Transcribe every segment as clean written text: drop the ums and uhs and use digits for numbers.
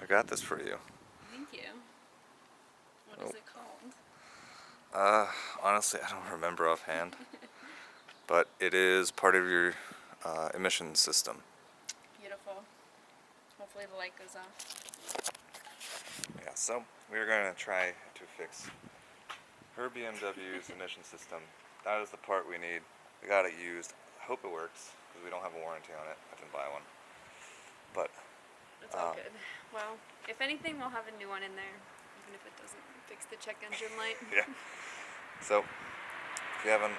got this for you. Thank you. What is it called? Honestly, I don't remember offhand. But it is part of your emissions system. Beautiful. Hopefully the light goes off. Yeah, so we're going to try to fix her BMW's emission system. That is the part we need. We got it used. I hope it works, because we don't have a warranty on it. I didn't buy one. But it's all good. Well, if anything, we'll have a new one in there, even if it doesn't fix the check engine light. yeah. So, if you haven't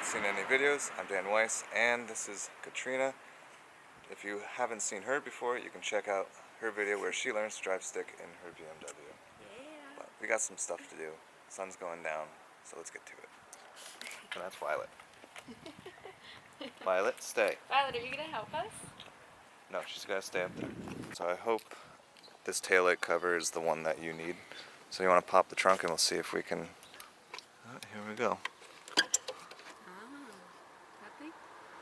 seen any videos, I'm Dan Weiss, and this is Katrina. If you haven't seen her before, you can check out her video where she learns to drive stick in her BMW. Yeah. But we got some stuff to do. Sun's going down, so let's get to it. And that's Violet. Violet, stay. Violet, are you going to help us? No, she's got to stay up there. So I hope this taillight cover is the one that you need. So you want to pop the trunk and we'll see if we can... here we go. That thing?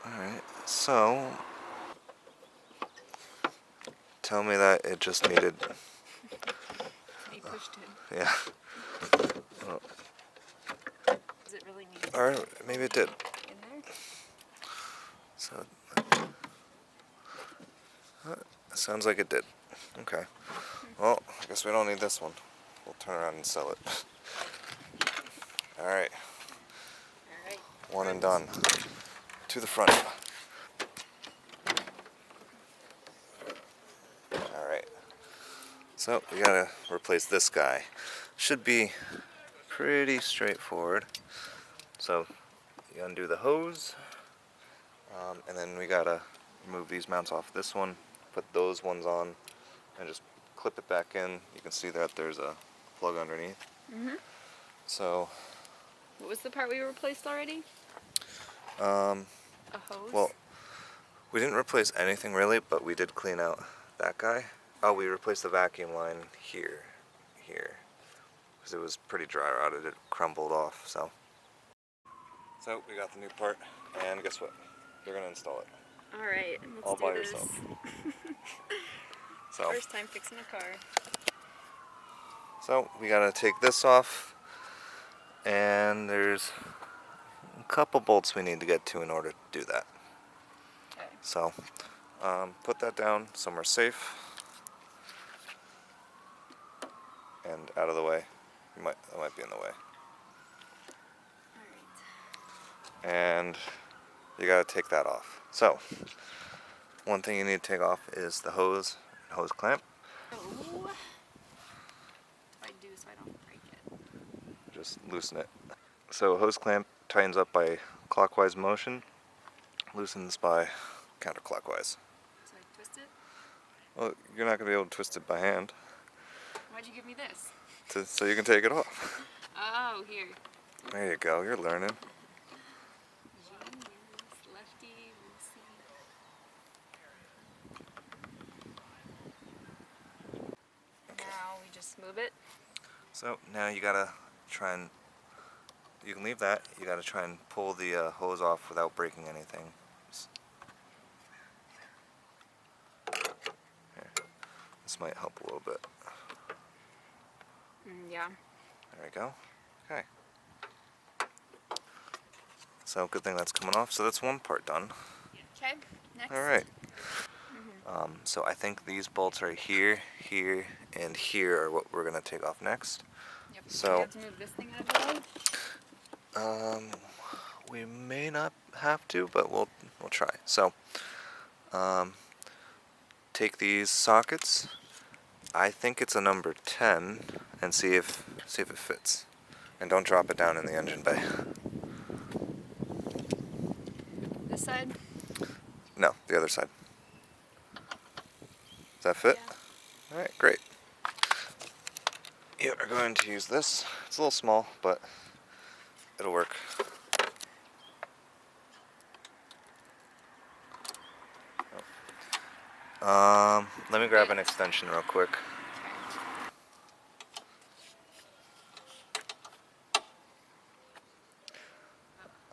Alright, so... tell me that it just needed... You pushed it. yeah. Oh. Does it really need Or maybe it did. in there? So... sounds like it did. Okay. Well, I guess we don't need this one. We'll turn around and sell it. Alright. Alright. One and done. To the front. Alright. So, we gotta replace this guy. Should be pretty straightforward. So, you undo the hose. And then we gotta remove these mounts off this one. Put those ones on. And just clip it back in. You can see that there's a plug underneath. Mm-hmm. So... what was the part we replaced already? A hose? Well, we didn't replace anything really, but we did clean out that guy. Oh, we replaced the vacuum line here. Because it was pretty dry rotted, it crumbled off, so. So, we got the new part, and guess what? You're going to install it. Alright, let's All do by this. yourself. So, First time fixing a car. so, we got to take this off, and there's a couple bolts we need to get to in order to do that. Okay. So, put that down somewhere safe and out of the way. That might be in the way. Alright. And you gotta take that off. So, one thing you need to take off is the hose clamp. Oh. What do I do so I don't break it? Just loosen it. So, hose clamp tightens up by clockwise motion, loosens by counterclockwise. So I twist it? Well, you're not gonna be able to twist it by hand, Why'd you give me this? so you can take it off. Oh, here. There you go, you're learning. Genius. Lefty, Lucy. Now we just move it. So now you gotta try and, you can leave that, you gotta try and pull the hose off without breaking anything. Here. This might help a little bit. Yeah. There we go. Okay. So good thing that's coming off. So that's one part done. Okay, next. Alright. So I think these bolts are here, here, and here are what we're going to take off next. Yep. So we have to move this thing out of the way? We may not have to, but we'll try. So take these sockets. I think it's a number 10, and see if it fits. And don't drop it down in the engine bay. This side? No, the other side. Does that fit? Yeah. Alright, great. You are going to use this. It's a little small, but it'll work. Let me grab an extension real quick.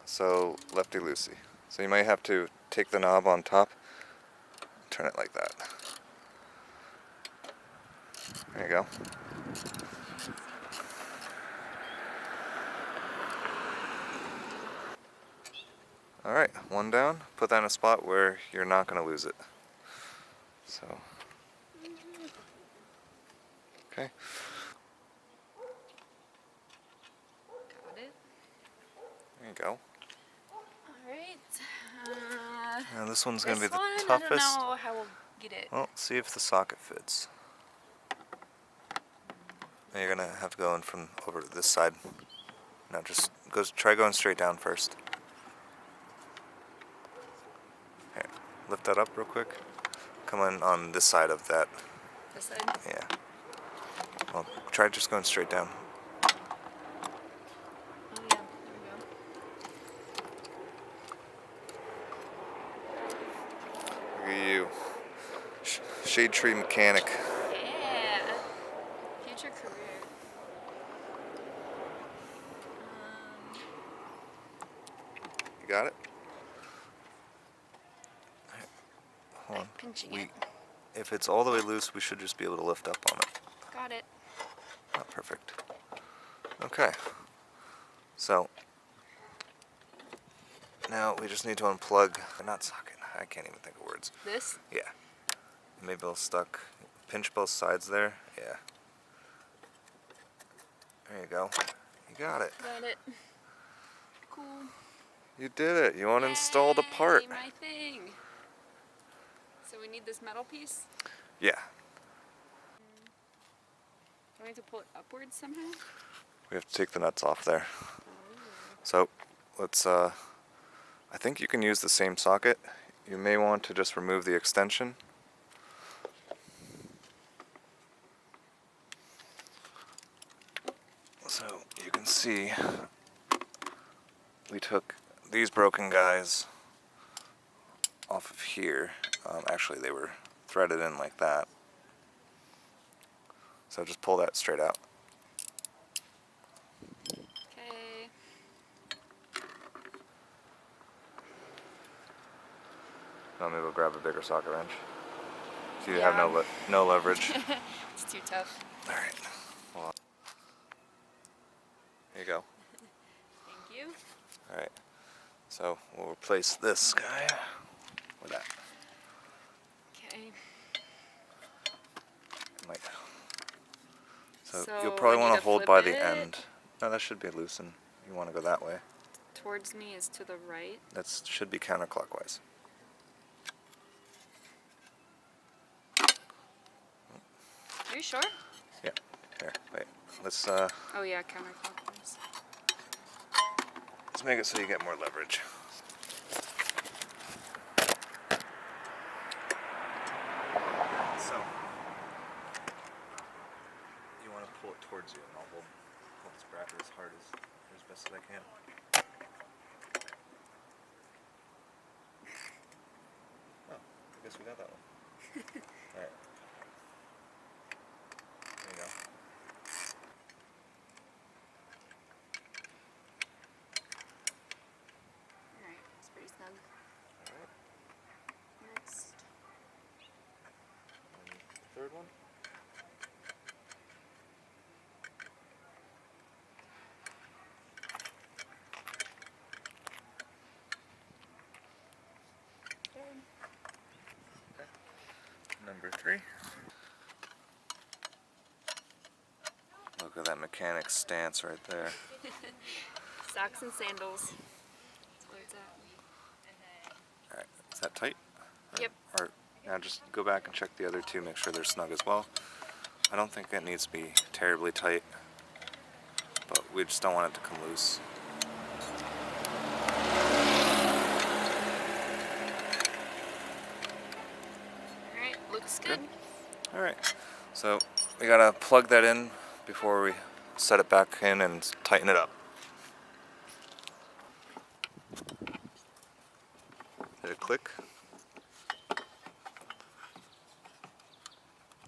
So, lefty-loosey. So you might have to take the knob on top, turn it like that. you go. Alright, one down. Put that in a spot where you're not going to lose it. So, okay. Got it. There you go. Alright. Now this one's going to be the I toughest. don't know how we'll get it. Well, see if the socket fits. Now you're going to have to go in from over to this side. Now just try going straight down first. Here, lift that up real quick. Come in on this side of that. This side? Yeah. Well, try just going straight down. Oh yeah, there we go. Look at you. Shade tree mechanic. Yeah. Future career. You got it? Hold on. Pinching it. If it's all the way loose, we should just be able to lift up on it. Got it. Oh, perfect. Okay. So, now we just need to unplug, not socket, I can't even think of words. This? Yeah. Maybe it'll stuck. Pinch both sides there. Yeah. There you go. You got it. Got it. Cool. You did it. You uninstalled a part. Yay, my thing. So we need this metal piece? Yeah. Do I have to pull it upwards somehow? We have to take the nuts off there. So, let's, I think you can use the same socket. You may want to just remove the extension. So, you can see we took these broken guys off of here. Actually, they were threaded in like that. So just pull that straight out. Okay. Now maybe we'll grab a bigger socket wrench. So you Yeah. have no leverage. It's too tough. All right. Well, here you go. Thank you. All right. So we'll replace this guy with that. Okay. Like. So So you'll probably I want need to to hold flip by the it? end. No, that should be loosened. You want to go that way. Towards me is to the right. That should be counterclockwise. Are you sure? Yeah. Here, wait. Let's Oh yeah, counterclockwise. make it so you get more leverage. So you want to pull it towards you, and I'll hold this bracket as hard as best as I can. Oh, I guess we got that one. All right. There you go. Alright, it's pretty snug. All right. Next. And the third one. Number 3. Look at that mechanic stance right there. Socks and sandals. That's where it's at. Alright, is that tight? Yep. Or now just go back and check the other two, make sure they're snug as well. I don't think it needs to be terribly tight, but we just don't want it to come loose. Alright, looks good. Alright, so we gotta plug that in before we set it back in and tighten it up. Did it click?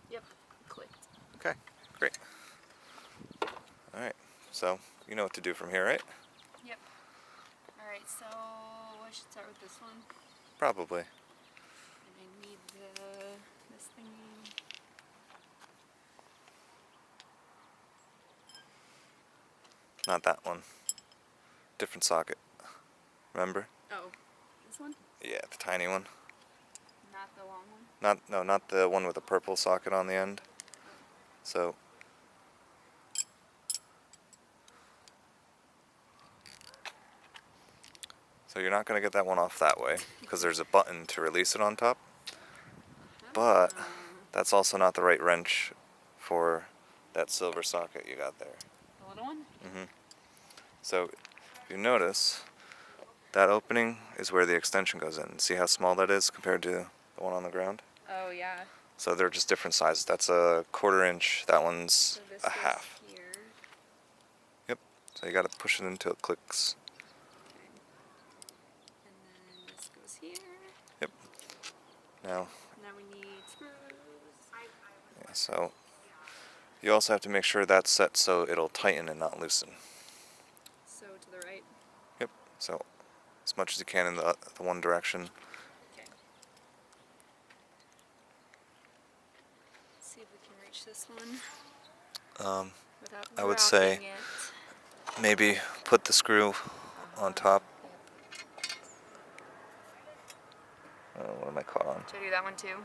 Yep, clicked. Okay, great. Alright, so you know what to do from here, right? Yep. Alright, so I should start with this one. Probably. And I need this thingy. Not that one. Different socket. Remember? Oh, this one? Yeah, the tiny one. Not the long one? Not the one with the purple socket on the end. So you're not going to get that one off that way because there's a button to release it on top. But that's also not the right wrench for that silver socket you got there. The little one? So if you notice, that opening is where the extension goes in. See how small that is compared to the one on the ground? Oh, yeah. So they're just different sizes. That's a 1/4 inch. That one's So this a goes half. here. Yep. So you got to push it until it clicks. And then this goes here. Yep. Now we need screws. yeah, so you also have to make sure that's set so it'll tighten and not loosen. So to the right. Yep. So as much as you can in the one direction. Okay. See if we can reach this one. Without I would say dropping it. maybe put the screw on top. What am I caught on? Should I do that one too?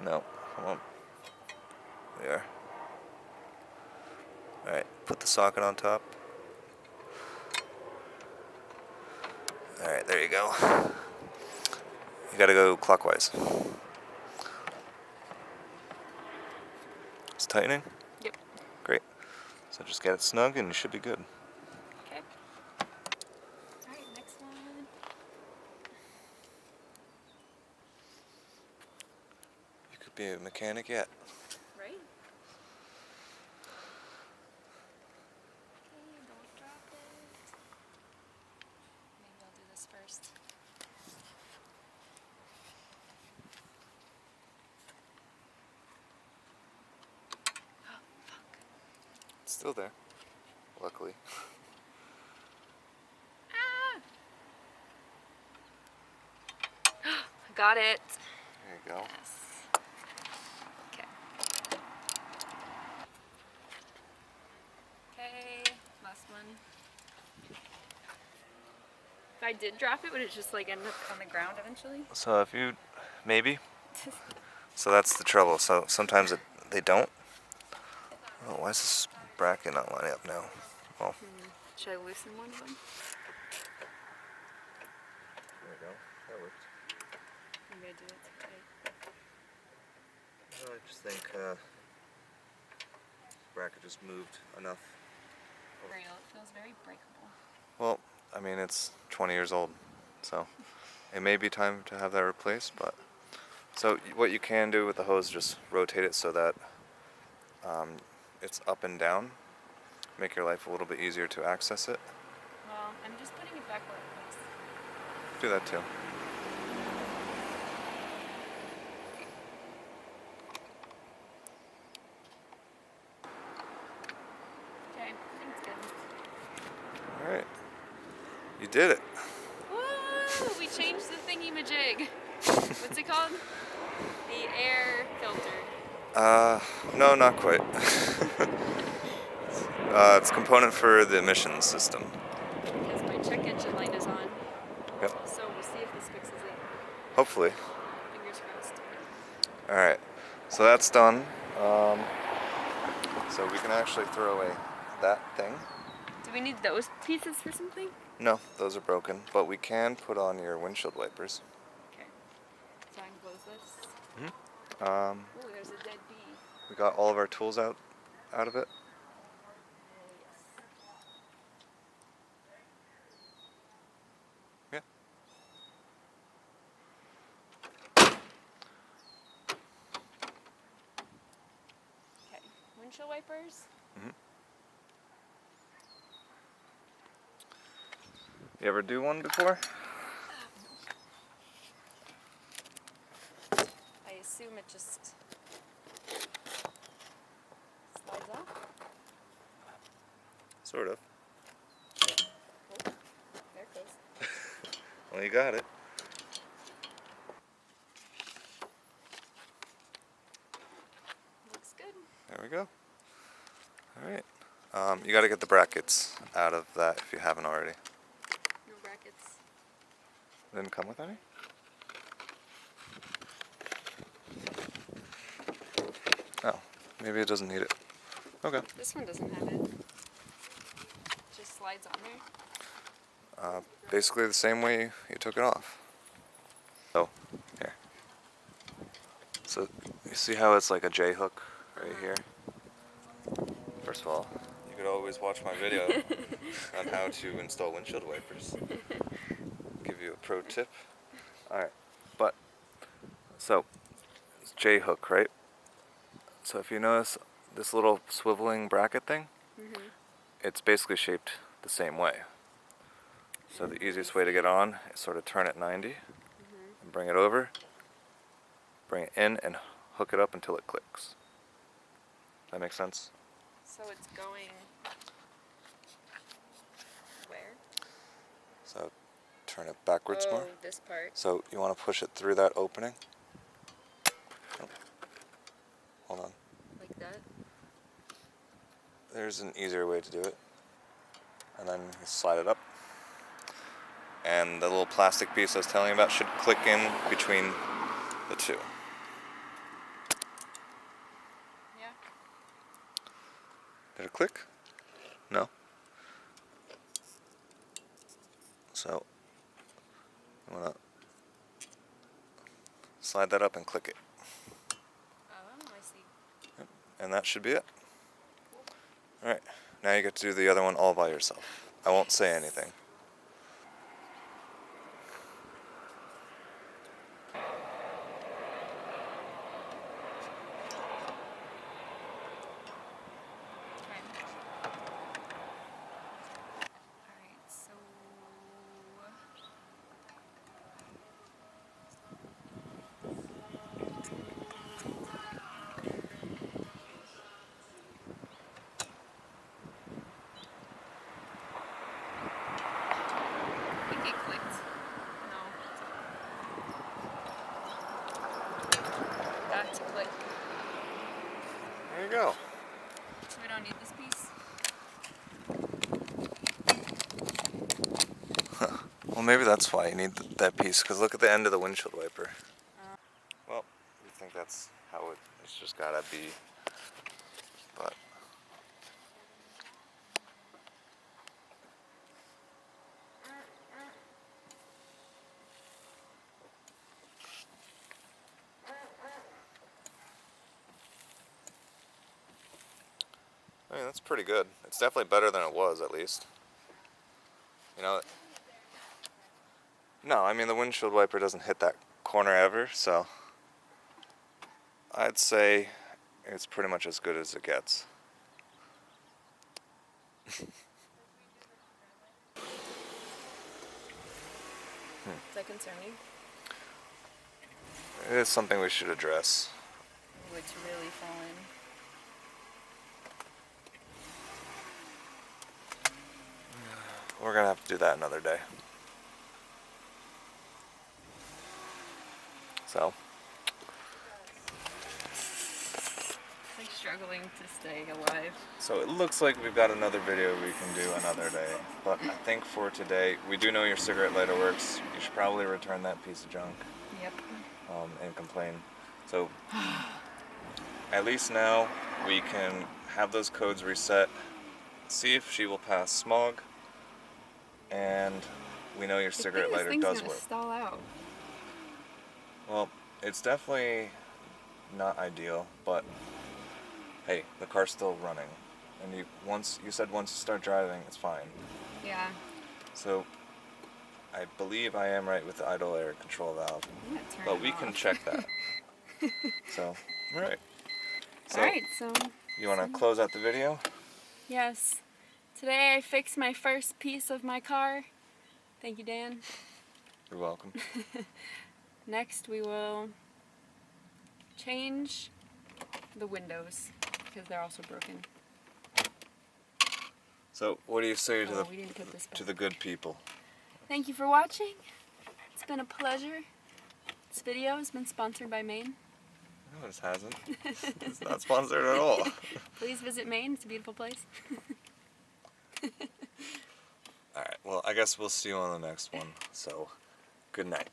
No, come on. There. Alright, put the socket on top. Alright, there you go. You gotta go clockwise. It's tightening? Yep. Great. So just get it snug and you should be good. Okay. Alright, next one. You could be a mechanic yet. Right? Okay, don't drop it. Maybe I'll do this first. It's still there, luckily. Got it. There you go. Yes. Okay. Okay, last one. If I did drop it, would it just like end up on the ground eventually? So if you, maybe. So that's the trouble. So sometimes they don't. Oh, why is this bracket not lining up now? Oh. Should I loosen one of them? There we go. That worked. Maybe I did it too tight. I just think bracket just moved enough. Real, it feels very breakable. Well, I mean it's 20 years old, so it may be time to have that replaced. But so what you can do with the hose, just rotate it so that it's up and down. Make your life a little bit easier to access it. Well, I'm just putting it back where it was. Do that too. Okay, I think it's good. All right, you did it. Woo! We changed the thingy-majig. What's it called? The air filter. No, not quite. It's a component for the emissions system. Because my check engine light is on. Yep. So we'll see if this fixes it. Hopefully. Fingers crossed. All right. So that's done. So we can actually throw away that thing. Do we need those pieces for something? No, those are broken, but we can put on your windshield wipers. Okay. So I can close this. Um, Ooh, there's a dead bee. we got all of our tools out of it. Oh, yes. Yeah. Okay. Windshield wipers. You ever do one before? I assume it just slides off. Sort of. Oh, there it goes. Well, you got it. Looks good. There we go. All right. You got to get the brackets out of that if you haven't already. No brackets. Didn't come with any? Oh, maybe it doesn't need it. Okay. This one doesn't have it. Just slides on there. Basically the same way you took it off. So, here. So, you see how it's like a J hook right here? First of all, you could always watch my video on how to install windshield wipers. Give you a pro tip. Alright, but, so, it's J hook, right? So if you notice this little swiveling bracket thing, it's basically shaped the same way. So the easiest way to get on is sort of turn it 90 and bring it over, bring it in and hook it up until it clicks. That makes sense? So it's going where? So turn it backwards more. This part. So you want to push it through that opening. Oh. Hold on. Like that? There's an easier way to do it. And then you slide it up. And the little plastic piece I was telling you about should click in between the two. Yeah. Did it click? No? So, you want to slide that up and click it. Oh, I see. Yep. And that should be it. Alright, now you get to do the other one all by yourself. I won't say anything. Alright, so I think it clicked. No. That's a click. There you go. So we don't need this piece? Well, maybe that's why you need that piece, because look at the end of the windshield wiper. Well, you think that's how it's just gotta be, but I mean, that's pretty good. It's definitely better than it was, at least. You know, no, I mean, the windshield wiper doesn't hit that corner ever, so I'd say it's pretty much as good as it gets. Does that concern you? It is something we should address. Oh, it's really falling. We're gonna have to do that another day. So, Like struggling to stay alive. so it looks like we've got another video we can do another day. But I think for today, we do know your cigarette lighter works. You should probably return that piece of junk Yep. and complain. So, at least now we can have those codes reset, see if she will pass smog, and we know your cigarette lighter does work. Stall out. Well, it's definitely not ideal, but hey, the car's still running, and you said once you start driving, it's fine. Yeah. So, I believe I am right with the idle air control valve, I'm gonna turn but it we can off. check that. So, all right. So, Alright, so you want to close out the video? yes. Today I fixed my first piece of my car. Thank you, Dan. You're welcome. Next we will change the windows because they're also broken. So, what do you say to We didn't put this back. the good people? Thank you for watching. It's been a pleasure. This video has been sponsored by Maine. No, it hasn't. It's not sponsored at all. Please visit Maine. It's a beautiful place. Alright, well, I guess we'll see you on the next one. So, good night.